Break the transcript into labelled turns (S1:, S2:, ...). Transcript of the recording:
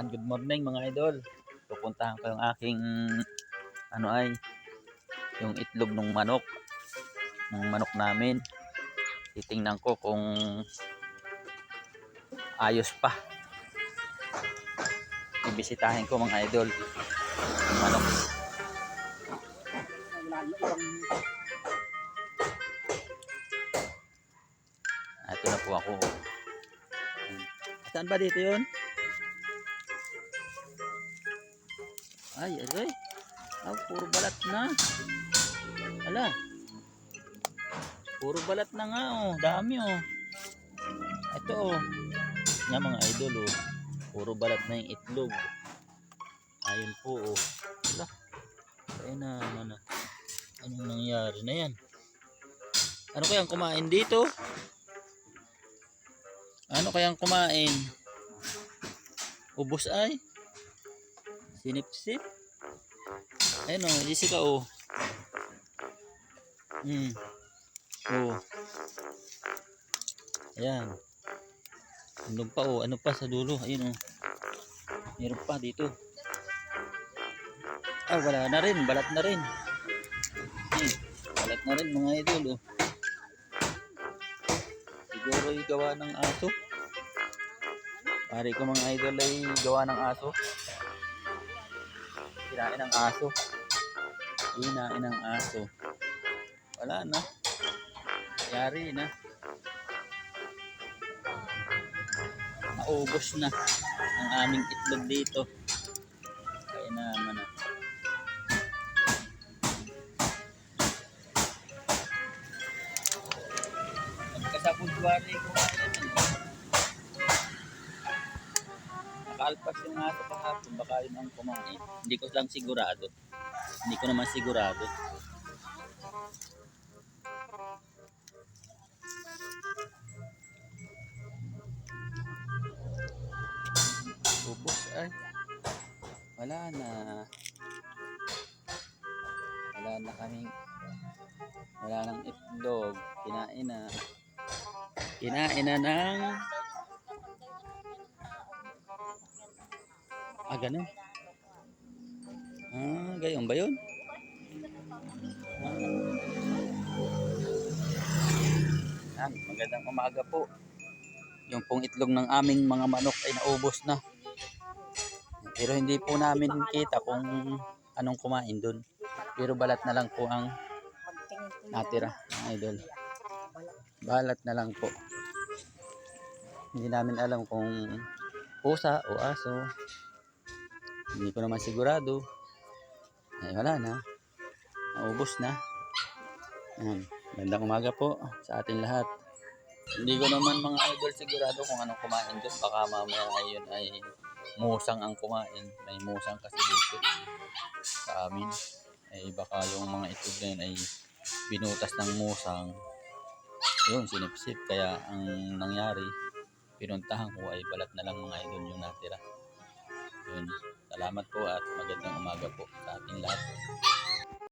S1: Good morning mga idol. Pupuntahan ko yung aking yung itlog ng manok namin. Titingnan ko kung ayos pa. Ibisitahin ko mga idol yung manok. Ito na po ako. Saan ba dito yun? Ay. Puro balat na. Ala. Puro balat na nga oh. Dami oh. Ito oh. Nga mga idol oh. Puro balat na yung itlog. Ayun po oh. Ala. Kaya naman ah. Anong nangyari na yan? Ano kayang kumain dito? Ano kayang kumain? Ubos ay? Sinipsip? Ayun oh. Jessica oh. Oh. Ayan. Ano pa oh, ano pa sa dulo? Ayun oh. Meron pa dito. Ah, wala na rin, balat na rin. Balat na rin mga idol oh. Siguro ay gawa ng aso. Pare ko mga idol ay gawa ng aso. Kinain ng aso. Kinain ng aso. Wala na. Yari na. Naubos na ang aming itlog dito. Kaya naman na. Nagkasakuntuari ko nga yan. Nakaalpas yung aso kahapon. Baka yun ang kumain. Hindi ko lang sigurado. Hindi ko naman sigurado. Ubos ay. Wala na. Wala nang itlog. Kinain na. Kinain na ng ganun. Gayon ba yun? Magandang umaga po. Yung pong itlog ng aming mga manok ay naubos na. Pero hindi po namin kita kung anong kumain dun. Pero balat na lang po ang natira, idol. Balat na lang po. Hindi namin alam kung pusa o aso. Hindi ko naman sigurado. Ay wala na. Naubos na. Magandang umaga po sa ating lahat. Hindi ko naman mga idol sigurado kung anong kumain doon. Baka mamaya ayun ay musang ang kumain. May musang kasi dito sa amin. Ay baka yung mga itlog na yun ay binutas ng musang. Yun, sinipsip. Kaya ang nangyari, pinuntahan ko ay balat na lang mga idol yung natira. Yun. Salamat po at magandang umaga po sa ating lahat.